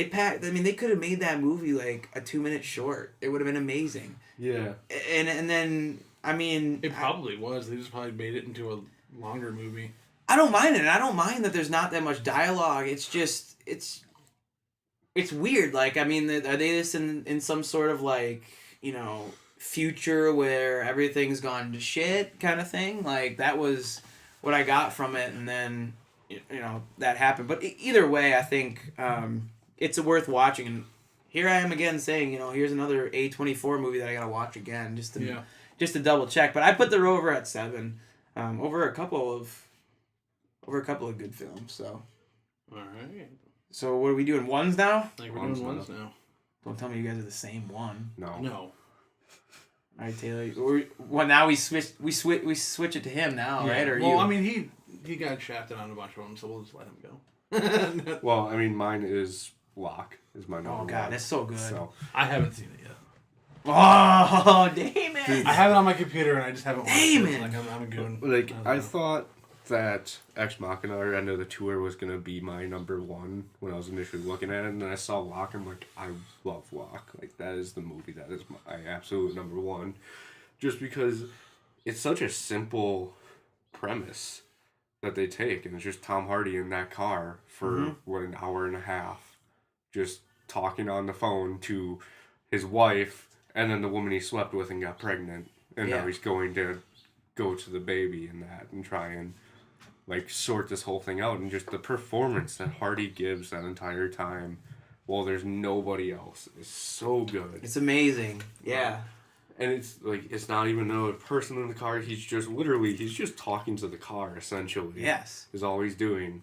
could have made that movie a 2-minute short. It would have been amazing. Yeah. And then, it probably was. They just probably made it into a longer movie. I don't mind it. And I don't mind that there's not that much dialogue. It's just, it's weird. Are they just in some sort of future where everything's gone to shit kind of thing? That was what I got from it. And then, that happened. But either way, I think, it's worth watching, and here I am again saying, here's another A24 movie that I gotta watch again just to double check. But I put The Rover at 7, over a couple of good films. So, all right. So what are we doing? Ones now? We're doing ones now. Don't tell me you guys are the same one. No. No. All right, Taylor. Well, now we switch it to him now, right? Or well, you? I mean, he got shafted on a bunch of them, so we'll just let him go. Well, I mean, mine is Locke. Is my number Oh one. God, that's so good. So I haven't seen it yet. Oh, damn it! I have it on my computer and I just haven't watched Damn it. it. Like I'm a goon. like don't I know. thought that Ex Machina or End of the Tour was gonna be my number one when I was initially looking at it, and then I saw Locke. I'm like, I love Locke. Like that is the movie that is my absolute number one, just because it's such a simple premise that they take, and it's just Tom Hardy in that car for what, an hour and a half, just talking on the phone to his wife, and then the woman he slept with and got pregnant, and now he's going to go to the baby and that and try and like sort this whole thing out, and just the performance that Hardy gives that entire time while there's nobody else is so good. It's amazing. Yeah. And it's like, it's not even a person in the car. He's just talking to the car, essentially. Yes. Is all he's doing.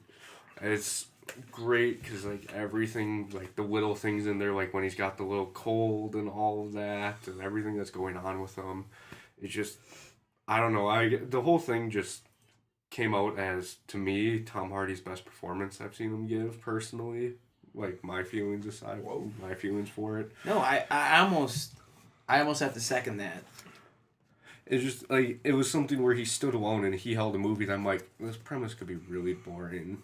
And it's great because, like, everything, like, the little things in there, like, when he's got the little cold and all of that, and everything that's going on with him, it's just, I don't know. The whole thing just came out as, to me, Tom Hardy's best performance I've seen him give, personally. Like, my feelings aside. My feelings for it. No, I almost have to second that. It's just, like, it was something where he stood alone and he held a movie that I'm like, this premise could be really boring.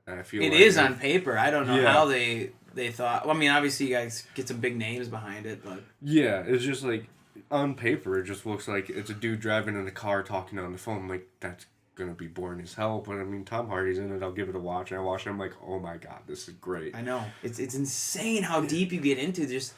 And I feel It like is on paper. I don't know Yeah. how they thought. Well, I mean, obviously, you guys get some big names behind it, but Yeah, it's just like, on paper, it just looks like it's a dude driving in a car talking on the phone. I'm like, that's gonna be boring as hell. But I mean, Tom Hardy's in it. I'll give it a watch. And I watch it. I'm like, oh my god, this is great. I know it's insane how deep you get into just.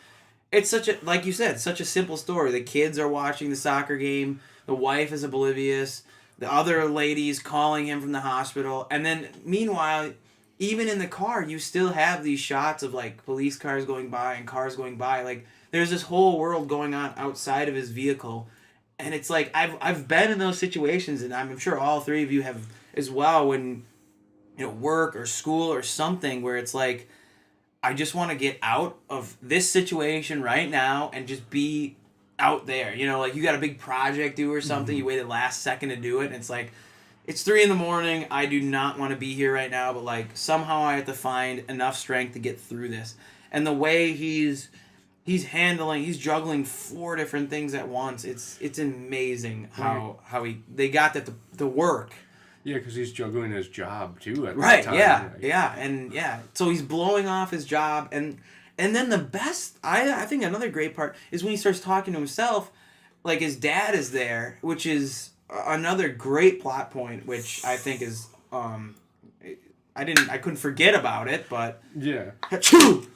It's such a, like you said, such a simple story. The kids are watching the soccer game. The wife is oblivious. The other lady's calling him from the hospital. And then, meanwhile, even in the car, you still have these shots of, like, police cars going by and cars going by. Like, there's this whole world going on outside of his vehicle. And it's like, I've been in those situations, and I'm sure all three of you have as well, when, work or school or something, where it's like, I just want to get out of this situation right now and just be out there. Like you got a big project due or something, you waited last second to do it, and it's like, it's 3 a.m, I do not want to be here right now, but like somehow I have to find enough strength to get through this. And the way he's juggling 4 different things at once, it's amazing how they got that to work. Yeah, because he's juggling his job too at Right, the time. yeah. So he's blowing off his job, and then the best, I think another great part is when he starts talking to himself, like his dad is there, which is another great plot point, which I think is, I couldn't forget about it, but... Yeah. Achoo!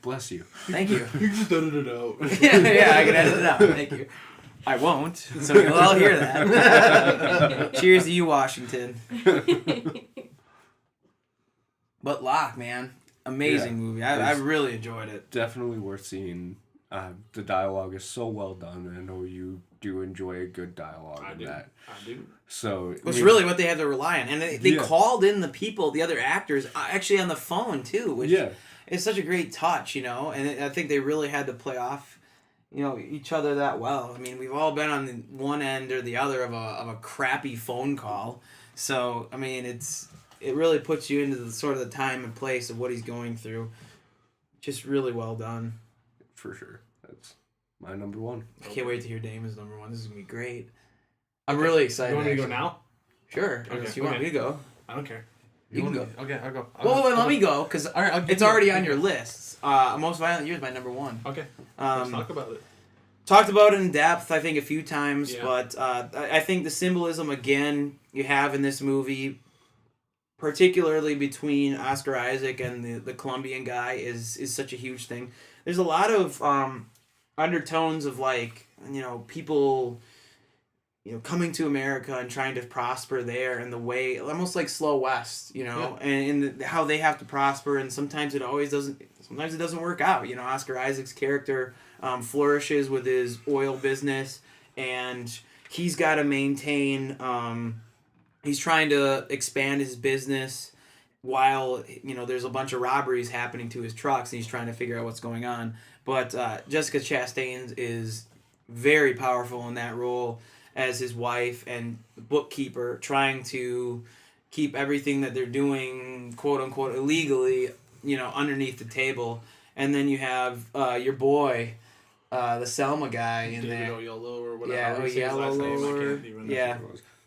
Bless you. Thank you. You just edited it out. yeah, I can edit it out, thank you. I won't, so you'll all hear that. Cheers to you, Washington. But Locke, man, amazing movie. I really enjoyed it. Definitely worth seeing. The dialogue is so well done. I know you do enjoy a good dialogue in that. I do. So It's really what they have to rely on. And they called in the people, the other actors, actually on the phone, too, which is such a great touch, And I think they really had to play off each other that well. I mean, we've all been on the one end or the other of a crappy phone call. So, I mean, it really puts you into the sort of the time and place of what he's going through. Just really well done. For sure. That's my number one. I can't wait to hear Damon's number one. This is going to be great. I'm really excited. You want me to go actually. now? Sure. Okay, Unless you want me to go. I don't care. You can want me- Okay, I'll go. Well, let me go, because it's already on your lists. Most Violent Year is my number one. Okay. Let's talk about it. Talked about it in depth, I think, a few times, Yeah. but I think the symbolism, again, you have in this movie, particularly between Oscar Isaac and the Colombian guy, is such a huge thing. There's a lot of undertones of, like, people, coming to America and trying to prosper there, and the way, almost like Slow West, and how they have to prosper, and sometimes it doesn't work out. Oscar Isaac's character flourishes with his oil business, and he's got to maintain, he's trying to expand his business, while there's a bunch of robberies happening to his trucks and he's trying to figure out what's going on. But Jessica Chastain is very powerful in that role as his wife and bookkeeper, trying to keep everything that they're doing, quote unquote, illegally, underneath the table. And then you have your boy, the Selma guy in David there. Oyelowo or whatever. Yeah, His last name, I Oyelowo. can't even Yeah.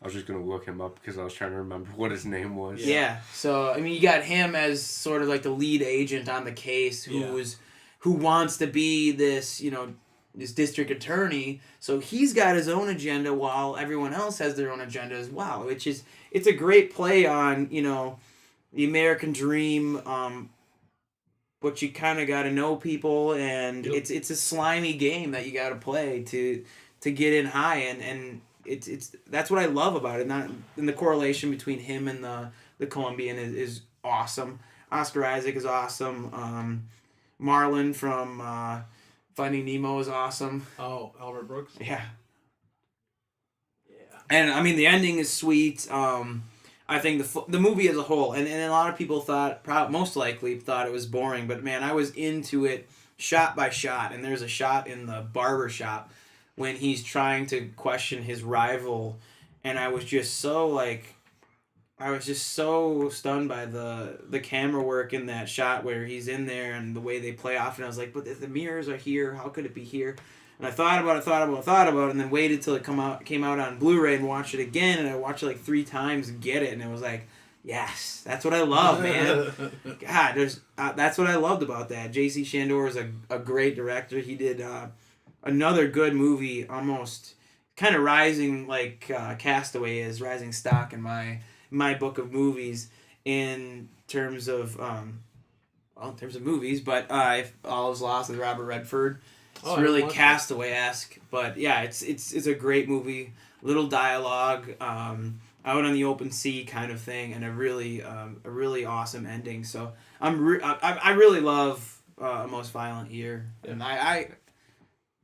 I was just gonna look him up because I was trying to remember what his name was. Yeah. So I mean, you got him as sort of like the lead agent on the case, who wants to be this, this district attorney. So he's got his own agenda while everyone else has their own agenda as well. Which is, it's a great play on the American dream. But you kind of got to know people, and it's a slimy game that you got to play to get in high, and it's that's what I love about it. Not and the correlation between him and the Colombian is awesome. Oscar Isaac is awesome. Marlon from Finding Nemo is awesome. Oh, Albert Brooks. Yeah. Yeah. And I mean the ending is sweet. I think the movie as a whole, and a lot of people most likely thought it was boring, but man, I was into it shot by shot. And there's a shot in the barber shop when he's trying to question his rival, and I was just so stunned by the camera work in that shot where he's in there and the way they play off, and I was like, but the mirrors are here, how could it be here? And I thought about it, and then waited till it came out on Blu-ray and watched it again, and I watched it like 3 times and get it, and it was like, yes, that's what I love, man. God, that's what I loved about that. J.C. Chandor is a great director. He did another good movie, almost kind of rising like Castaway is, rising stock in my book of movies in terms of movies, but if All Is Lost with Robert Redford. It's really Castaway-esque, but yeah, it's a great movie. Little dialogue, out on the open sea kind of thing, and a really awesome ending. So I really love A Most Violent Year, and I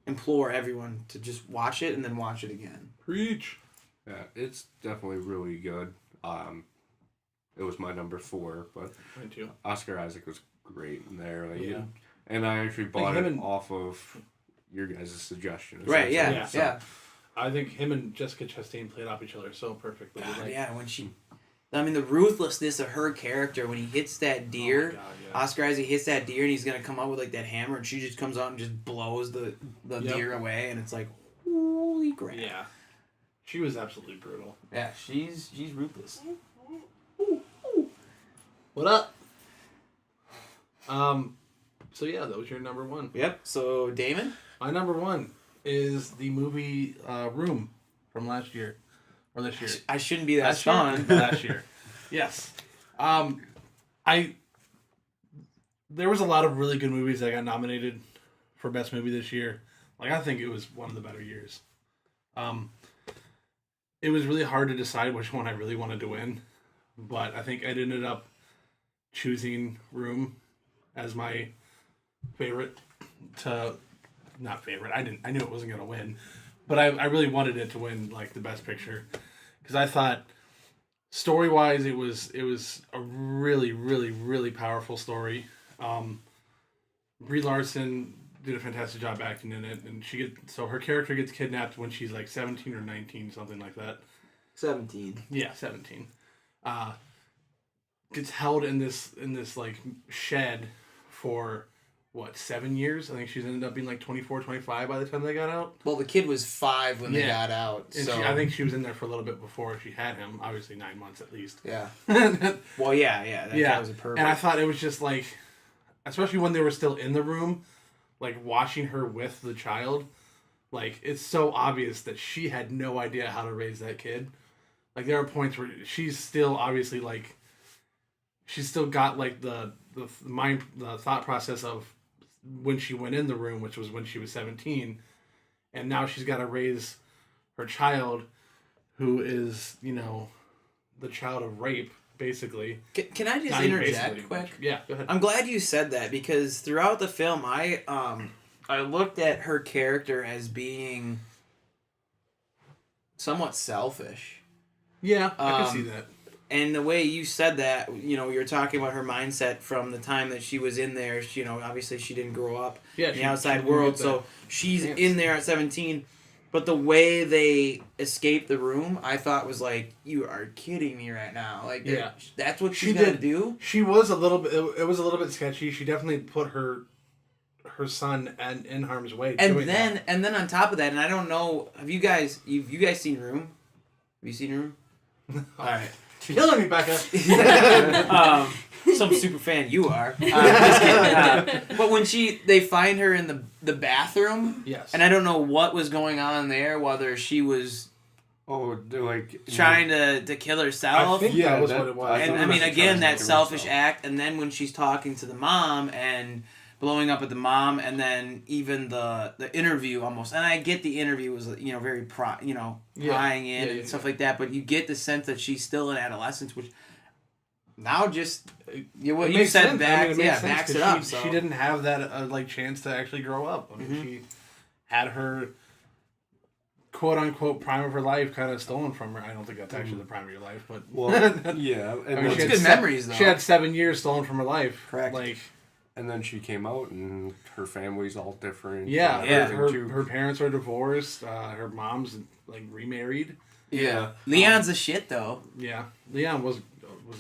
implore everyone to just watch it and then watch it again. Preach. Yeah, it's definitely really good. It was my number 4, but Mine too. Oscar Isaac was great in there. Yeah. And I actually bought it off of your guys' suggestion. Right, yeah, Yeah. yeah. I think him and Jessica Chastain played off each other so perfectly. God, yeah, when the ruthlessness of her character, when he hits that deer, Oh my God, yeah. Oscar Isaac hits that deer and he's going to come up with like that hammer, and she just comes out and just blows the deer away, and it's like, holy crap. Yeah. She was absolutely brutal. Yeah, she's ruthless. What up? So yeah, that was your number 1. Yep, so Damon? My number 1 is the movie Room from last year. Or this year. I shouldn't be that Last stunned. year? Last year. Yes. There was a lot of really good movies that got nominated for Best Movie this year. Like, I think it was one of the better years. It was really hard to decide which one I really wanted to win. But I think I ended up choosing Room as my favorite not favorite. I knew it wasn't going to win. But I really wanted it to win, like, the Best Picture. Because I thought, story-wise, it was a really, really, really powerful story. Brie Larson did a fantastic job acting in it. And so her character gets kidnapped when she's, like, 17 or 19, something like that. 17. Yeah, 17. Gets held in this like, shed for... 7 years? I think she's ended up being like 24, 25 by the time they got out. Well, the kid was 5 when they got out. And so I think she was in there for a little bit before she had him. Obviously 9 months at least. Yeah. That Well, yeah. That was a perfect. And I thought it was just like, especially when they were still in the room, like watching her with the child, like it's so obvious that she had no idea how to raise that kid. Like there are points where she's still obviously like, she's still got like the thought process of when she went in the room, which was when she was 17, and now she's got to raise her child, who is, the child of rape, basically. Can I just Not even interject basically, quick? Yeah, go ahead. I'm glad you said that, because throughout the film, I looked at her character as being somewhat selfish. Yeah, I can see that. And the way you said that, you know, you're talking about her mindset from the time that she was in there. She, you know, obviously she didn't grow up in the outside didn't world, get so that she's chance. in there at 17. But the way they escaped the room, I thought was like, you are kidding me right now. Like, Yeah. that's what She she's gonna did. do? She was a little bit. It was a little bit sketchy. She definitely put her son in harm's way. And doing then that. and then on top of that, and I don't know, have you guys seen Room? Have you seen Room? All right. Killing me, Becca. Some super fan you are. Just kidding. But when they find her in the bathroom, Yes. and I don't know what was going on there, whether she was Oh, they're like trying to kill herself. I think Yeah, that was that- what it was. I And thought I mean, she again, tries that to kill selfish herself. act, and then when she's talking to the mom and blowing up at the mom, and then even the interview almost, and I get the interview was, you know, very prying in and stuff like that, but you get the sense that she's still in adolescence, which now just what It you makes said sense. backs makes sense backs 'cause it up. She, So she didn't have that like chance to actually grow up. I mean, she had her quote unquote prime of her life kind of stolen from her. I don't think that's actually the prime of your life, but Well, yeah, and I mean, It's she had good memories, though. She had 7 years stolen from her life. Correct. Like, and then she came out, and her family's all different. yeah, and Yeah. everything, too. her parents are divorced. Her mom's like remarried. yeah, Leon's the shit though. Yeah, Leon was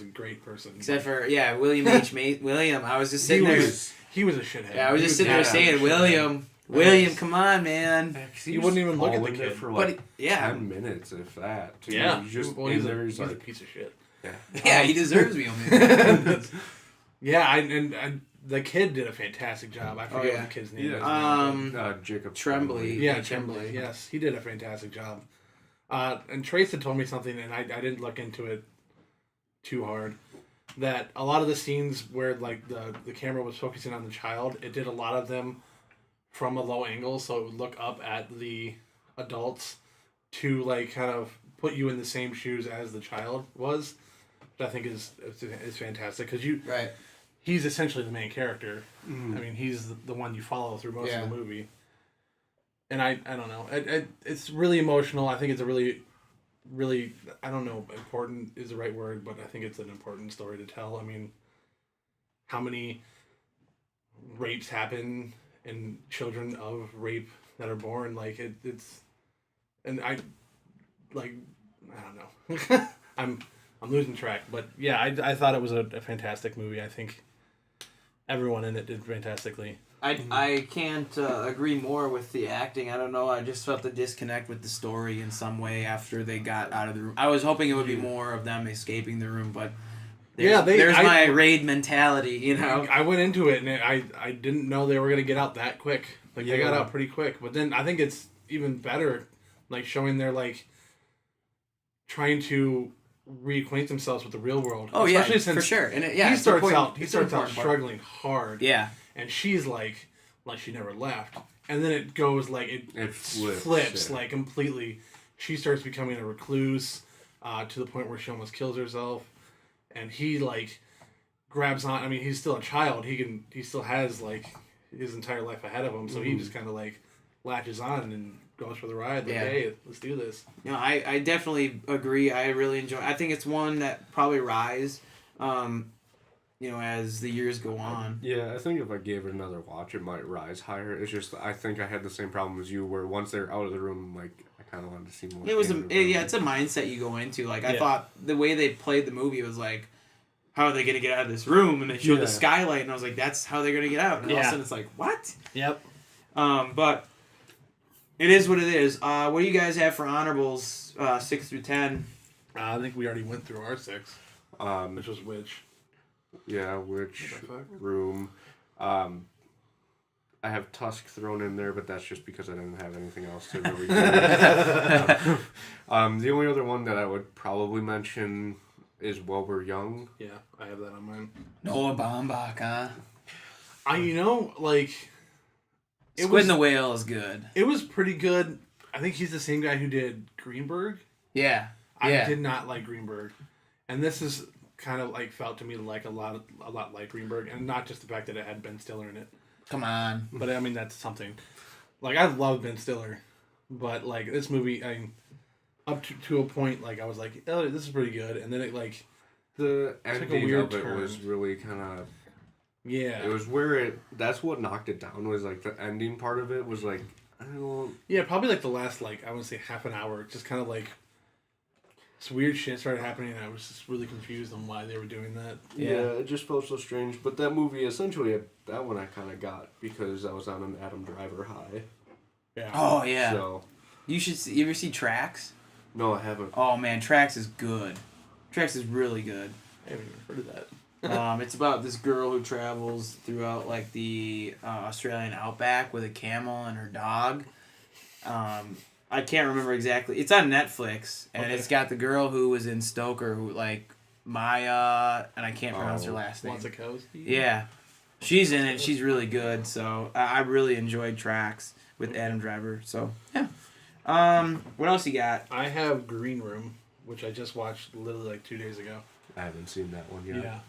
a great person. Except for William H. William. I was just he sitting there. was a shithead. Yeah, I was He just sitting there mad at saying, him. William, come on, man. Yeah, 'cause He was wouldn't even look at all the in there kid. for But like yeah, 10 minutes, if that. Too. Yeah, He's just well, in he's there. a He's like, piece of shit. yeah, he deserves me, man. Yeah, and the kid did a fantastic job. I forget yeah. what the kid's name Yeah. is. now, but- Jacob Tremblay. yeah, Tremblay. Tremblay. Yes, he did a fantastic job. And Trace had told me something, and I didn't look into it too hard. That a lot of the scenes where like the camera was focusing on the child, it did a lot of them from a low angle, so it would look up at the adults to like kind of put you in the same shoes as the child was, which I think is fantastic because Right. he's essentially the main character. I mean, he's the one you follow through most of the movie. And I don't know. It's really emotional. I think it's a really, I don't know, important is the right word, but I think it's an important story to tell. I mean, how many rapes happen in children of rape that are born? Like, it's... And I don't know. I'm losing track. But, yeah, I thought it was a fantastic movie. I think everyone in it did fantastically. I can't agree more with the acting. I don't know. I just felt the disconnect with the story in some way after they got out of the room. I was hoping it would be more of them escaping the room, but there's my raid mentality, you know. I went into it and I didn't know they were gonna get out that quick. Like they got Yeah. out pretty quick. But then I think it's even better, like showing they're like trying to reacquaint themselves with the real world. Oh Especially yeah, since for sure. And he it's starts important- out it's an important part. struggling hard. Yeah. And she's like she never left. And then it goes like it flips yeah. like completely. She starts becoming a recluse to the point where she almost kills herself. And he like grabs on. I mean, he's still a child. He still has like his entire life ahead of him. So he just kind of like latches on and goes for the ride. Like, hey, let's do this. You know, I definitely agree. I really enjoy. I think it's one that probably rise, you know, as the years go on. Yeah, I think if I gave it another watch, it might rise higher. It's just I think I had the same problem as you, where once they're out of the room, like I kind of wanted to see more. It was in the room. it's a mindset you go into. Like I thought the way they played the movie was like, how are they gonna get out of this room? And they showed the skylight, and I was like, that's how they're gonna get out. And all of a sudden it's like, what? Yep. But it is what it is. What do you guys have for honorables? 6 through 10. I think we already went through our 6, which was which. Yeah, which What the fuck? room? I have Tusk thrown in there, but that's just because I didn't have anything else to really do. The only other one that I would probably mention is While We're Young. Yeah, I have that on mine. Noah Baumbach, huh? It Squid and the Whale is good. It was pretty good. I think he's the same guy who did Greenberg. Yeah. I did not like Greenberg, and this is kind of like felt to me like a lot like Greenberg, and not just the fact that it had Ben Stiller in it. Come on. But I mean that's something. Like I love Ben Stiller, but like this movie, up to a point, like I was like, oh, this is pretty good, and then it like The like a ending weird of it turn. was really kind of. Yeah. It was where it. That's what knocked it down. Was like the ending part of it was like I don't know. Yeah, probably like the last I want to say half an hour. Just kind of like this weird shit started happening, and I was just really confused on why they were doing that. Yeah, it just felt so strange. But that movie, essentially, that one I kind of got because I was on an Adam Driver high. Yeah. Oh yeah. So You ever see Tracks? no, I haven't. Oh man, Tracks is good. Tracks is really good. I haven't even heard of that. It's about this girl who travels throughout like the Australian outback with a camel and her dog. I can't remember exactly. It's on Netflix, and it's got the girl who was in Stoker, who like Maya, and I can't pronounce her last name. Wasikowski? Yeah, she's in it. She's really good. So I really enjoyed Tracks with Adam Driver. So yeah. What else you got? I have Green Room, which I just watched literally like 2 days ago. I haven't seen that one yet. Yeah.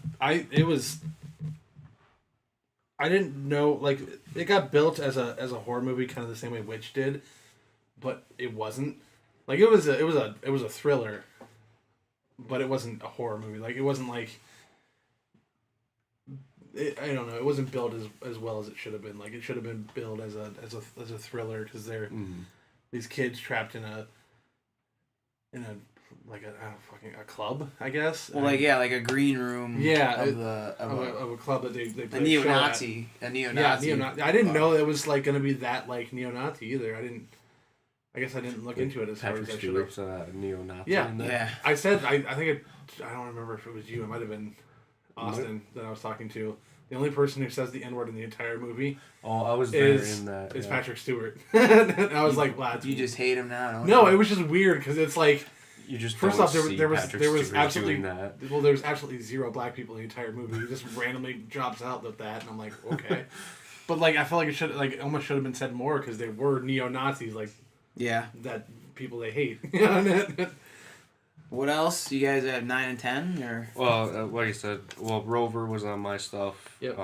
I didn't know, like, it got built as a horror movie kind of the same way Witch did, but it wasn't. Like, it was a thriller, but it wasn't a horror movie. Like, it wasn't like I don't know. It wasn't built as well as it should have been. Like, it should have been built as a thriller, because they're these kids trapped in a club, I guess. Well, like a green room. Yeah, of a club that they a play neo-Nazi. A Yeah, neo-Nazi. neo-Nazi. I didn't know it was like gonna be that like neo-Nazi either. I guess I didn't look into it as hard Patrick as I should have. Stewart's neo-Nazi. Yeah. in that. Yeah. I said I think I don't remember if it was you. It might have been Austin that I was talking to. The only person who says the N-word in the entire movie Oh, I was there in that. is yeah. Patrick Stewart. And I was like, wow. You just hate him now. Don't No, you? it was just weird because it's like, You just first don't off, there see was Patrick Stewart absolutely doing that. well, there was absolutely zero black people in the entire movie. He just randomly drops out with that, and I'm like, okay. But like, I felt like it almost should have been said more because they were neo-Nazis, like Yeah. that people they hate. What else? You guys have 9 and 10 or? Well, like I said, Rover was on my stuff. Yep.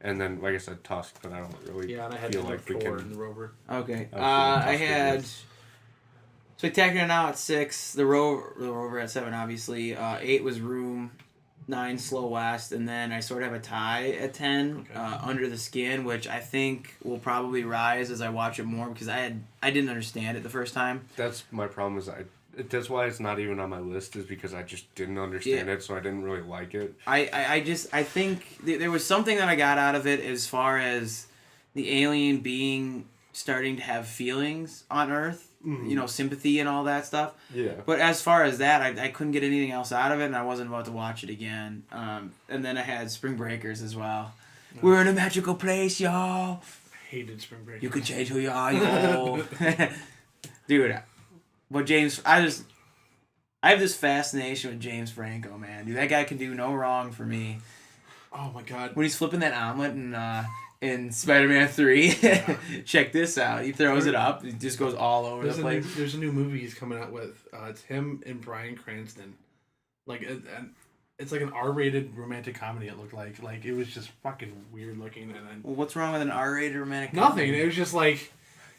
And then, like I said, Tusk, but I don't really Yeah, and I had feel number like we 4 can. in the Rover. Okay. Oh, I Tusk had is- Spectacular Now at 6. The Rover at 7, obviously. 8 was Room. 9 Slow West, and then I sort of have a tie at 10. Okay. Under the Skin, which I think will probably rise as I watch it more because I didn't understand it the first time. That's my problem. That's why it's not even on my list. Is because I just didn't understand it, so I didn't really like it. I think there was something that I got out of it as far as the alien being starting to have feelings on Earth, sympathy and all that stuff. Yeah. But as far as that, I couldn't get anything else out of it, and I wasn't about to watch it again. And then I had Spring Breakers as well. Nice. We're in a magical place, y'all. Hated Spring Breakers. You can change who you are, yo. Dude, but I have this fascination with James Franco, man. Dude, that guy can do no wrong for me. Oh my god. When he's flipping that omelet in Spider-Man 3, check this out. He throws it up. It just goes all over the place. There's a new movie he's coming out with. It's him and Bryan Cranston. Like, it's like an R-rated romantic comedy. It looked like it was just fucking weird looking. And then Well, what's wrong with an R-rated romantic nothing. comedy? It was just like.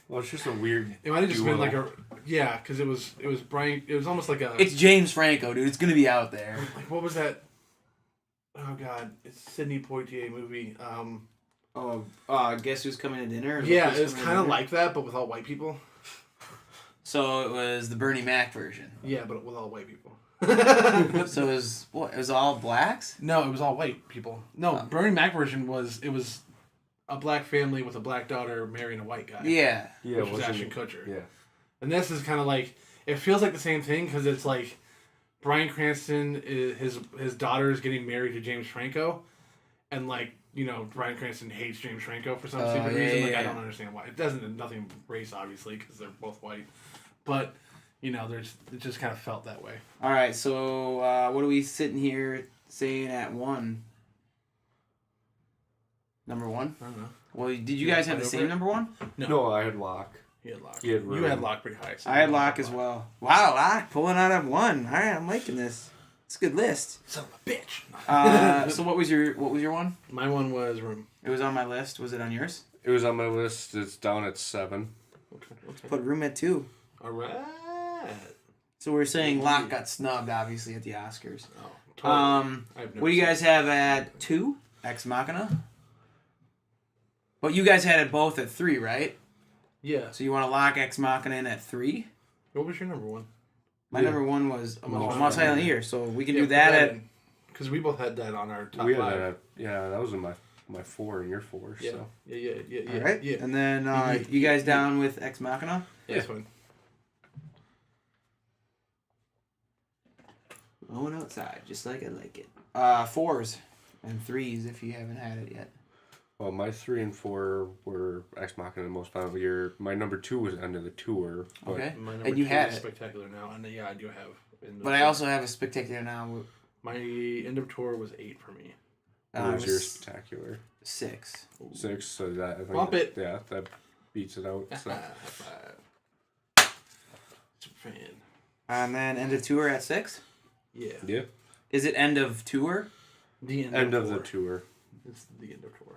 Well, it's just a weird. It might have just been duo. like because it was Brian. It was almost like a. It's James Franco, dude. It's gonna be out there. Like, what was that? Oh god, it's Sidney Poitier movie. Guess who's coming to dinner? Yeah, it's kind of like that, but with all white people. So it was the Bernie Mac version. Yeah, but with all white people. So it was what? It was all blacks? No, it was all white people. No, Bernie Mac version was a black family with a black daughter marrying a white guy. Yeah. Yeah, which was wasn't Ashton it? Kutcher. Yeah. And this is kind of like, it feels like the same thing because it's like Bryan Cranston, his daughter is getting married to James Franco, and like, Bryan Cranston hates James Franco for some stupid reason. Like, I don't understand why. It doesn't, nothing race obviously because they're both white, but it just kind of felt that way. All right, so what are we sitting here saying at 1? Number 1? I don't know. Well, did you guys have the same number 1? No, I had Locke. He had Locke. He had You Room. had Locke pretty high. So I had Locke as well. Wow, Locke pulling out of 1. All right, I'm liking this. It's a good list. Son of a bitch. So what was your one? My one was Room. It was on my list. Was it on yours? It was on my list. It's down at 7. Okay. Put Room at 2. All right. So we're saying Locke got snubbed, obviously, at the Oscars. Oh, Totally. I've never What do you seen guys it. have at 2? Ex Machina? But you guys had it both at 3, right? Yeah. So you want to lock Ex Machina in at 3? What was your number one? My number 1 was a Most Most Silent Silent Year, so we can do that at... Because we both had that on our top We had 5. that. Yeah, that was in my 4 and your 4. Yeah. So Yeah. All right. Yeah. And then you guys down with Ex Machina? Yeah. That's fine. Going outside, just like I like it. 4s and 3s if you haven't had it yet. well, my 3 and 4 were Ex Machina and Most Violent Year. My number 2 was End of the Tour. But Okay. My number And you 2 had is it. Spectacular Now, and I do have. But I also have a Spectacular Now. My end of tour was 8 for me. What was your It Spectacular? 6. 6. So that I think Bump it. Yeah, that beats it out. So. Super fan. And then End of Tour at 6? Yeah. Yeah. Is it End of Tour? The End of the tour. It's the end of tour.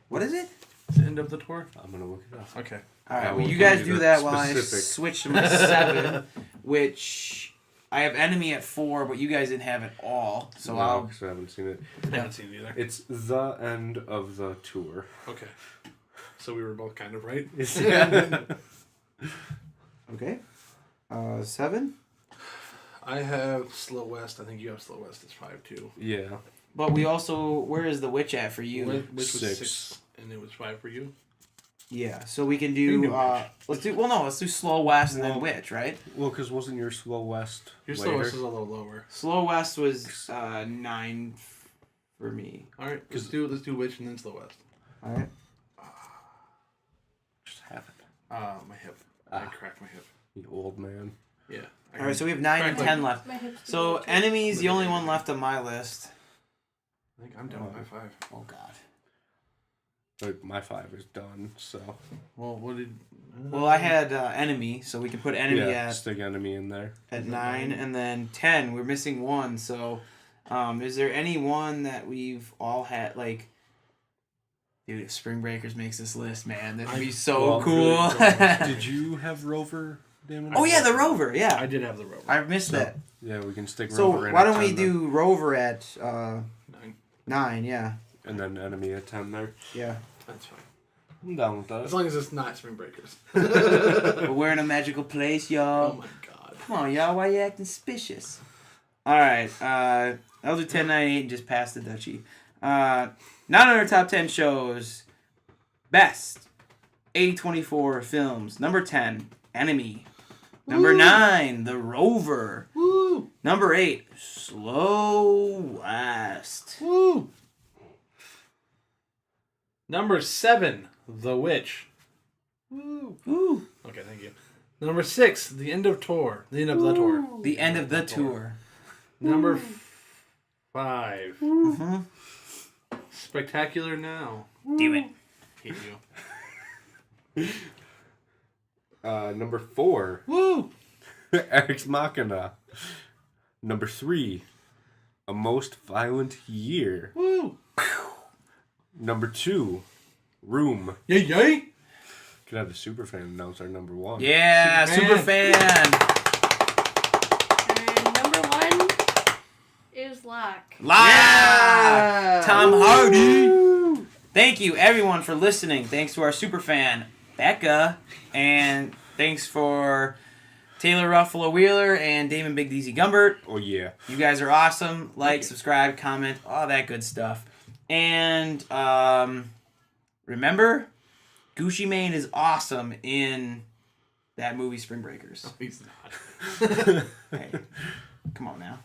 What is it? It's the end of the tour. I'm gonna look it up. Okay. All right, I well, will you give guys you do the that while I specific. switch to my 7, which I have Enemy at 4, but you guys didn't have it all, so No, I'll... 'cause I haven't seen it. I haven't seen it either. It's the end of the tour. Okay. So we were both kind of right. Okay. 7? I have Slow West. I think you have Slow West as 5 too. Yeah. But we also... Where is The Witch at for you? Which was 6. 6, and it was 5 for you. Yeah, so we can We can do... do Witch. let's do Slow West and then Well- Witch, right? Well, because wasn't your Slow West Your later? Slow West is a little lower. Slow West was 9 for me. All right. Let's do Witch and then Slow West. All right. Just have it. My hip. I cracked my hip. You old man. Yeah. All right, so we have 9 and Crack 10 left. My hips do So that too. Enemy's the only one left on my list. I think I'm done with my 5. Oh, God. Like my 5 is done. So Well, what did? Well, I had Enemy, so we can put Enemy yeah, stick Enemy in there. at 9, and then 10. We're missing 1, so is there any one that we've all had, like... Dude, if Spring Breakers makes this list, man, that'd be so Well, cool. Did you have Rover, Damon? Oh, yeah, the Rover, yeah. I did have the Rover. I missed that. Yeah, we can stick So Rover in why at don't we 10 then. do Rover at 9. 9, yeah. And then Enemy at 10 there. Yeah. That's fine. I'm down with As that. long as it's not Spring Breakers. But we're in a magical place, Oh y'all. my god. Come on, y'all, why you acting suspicious? Alright, I'll do 10, 9, 8 and just pass the duchy. Not on our top 10 shows. Best A24 films. Number 10, Enemy. Number 9, The Rover. Woo! Number 8, Slow West. Woo! Number 7, The Witch. Woo! Ooh. Okay, thank you. Number 6, The End of Tour. The End of the Tour. The end of the tour. Number 5, Mm-hmm. Spectacular Now. Do it. Hate you. Number 4, Woo! Ex Machina. Number 3, A Most Violent Year. Woo! Number 2, Room. Yay, yay! Could have the superfan announce our number 1. Yeah, super fan. And number 1 is Lock. Live! Tom Hardy. Thank you, everyone, for listening. Thanks to our super fan, Becca. And thanks for Taylor Ruffalo Wheeler and Damon Big DZ Gumbert. Oh, yeah. You guys are awesome. Like, subscribe, comment, all that good stuff. And remember, Gucci Mane is awesome in that movie Spring Breakers. He's not. Hey, come on now.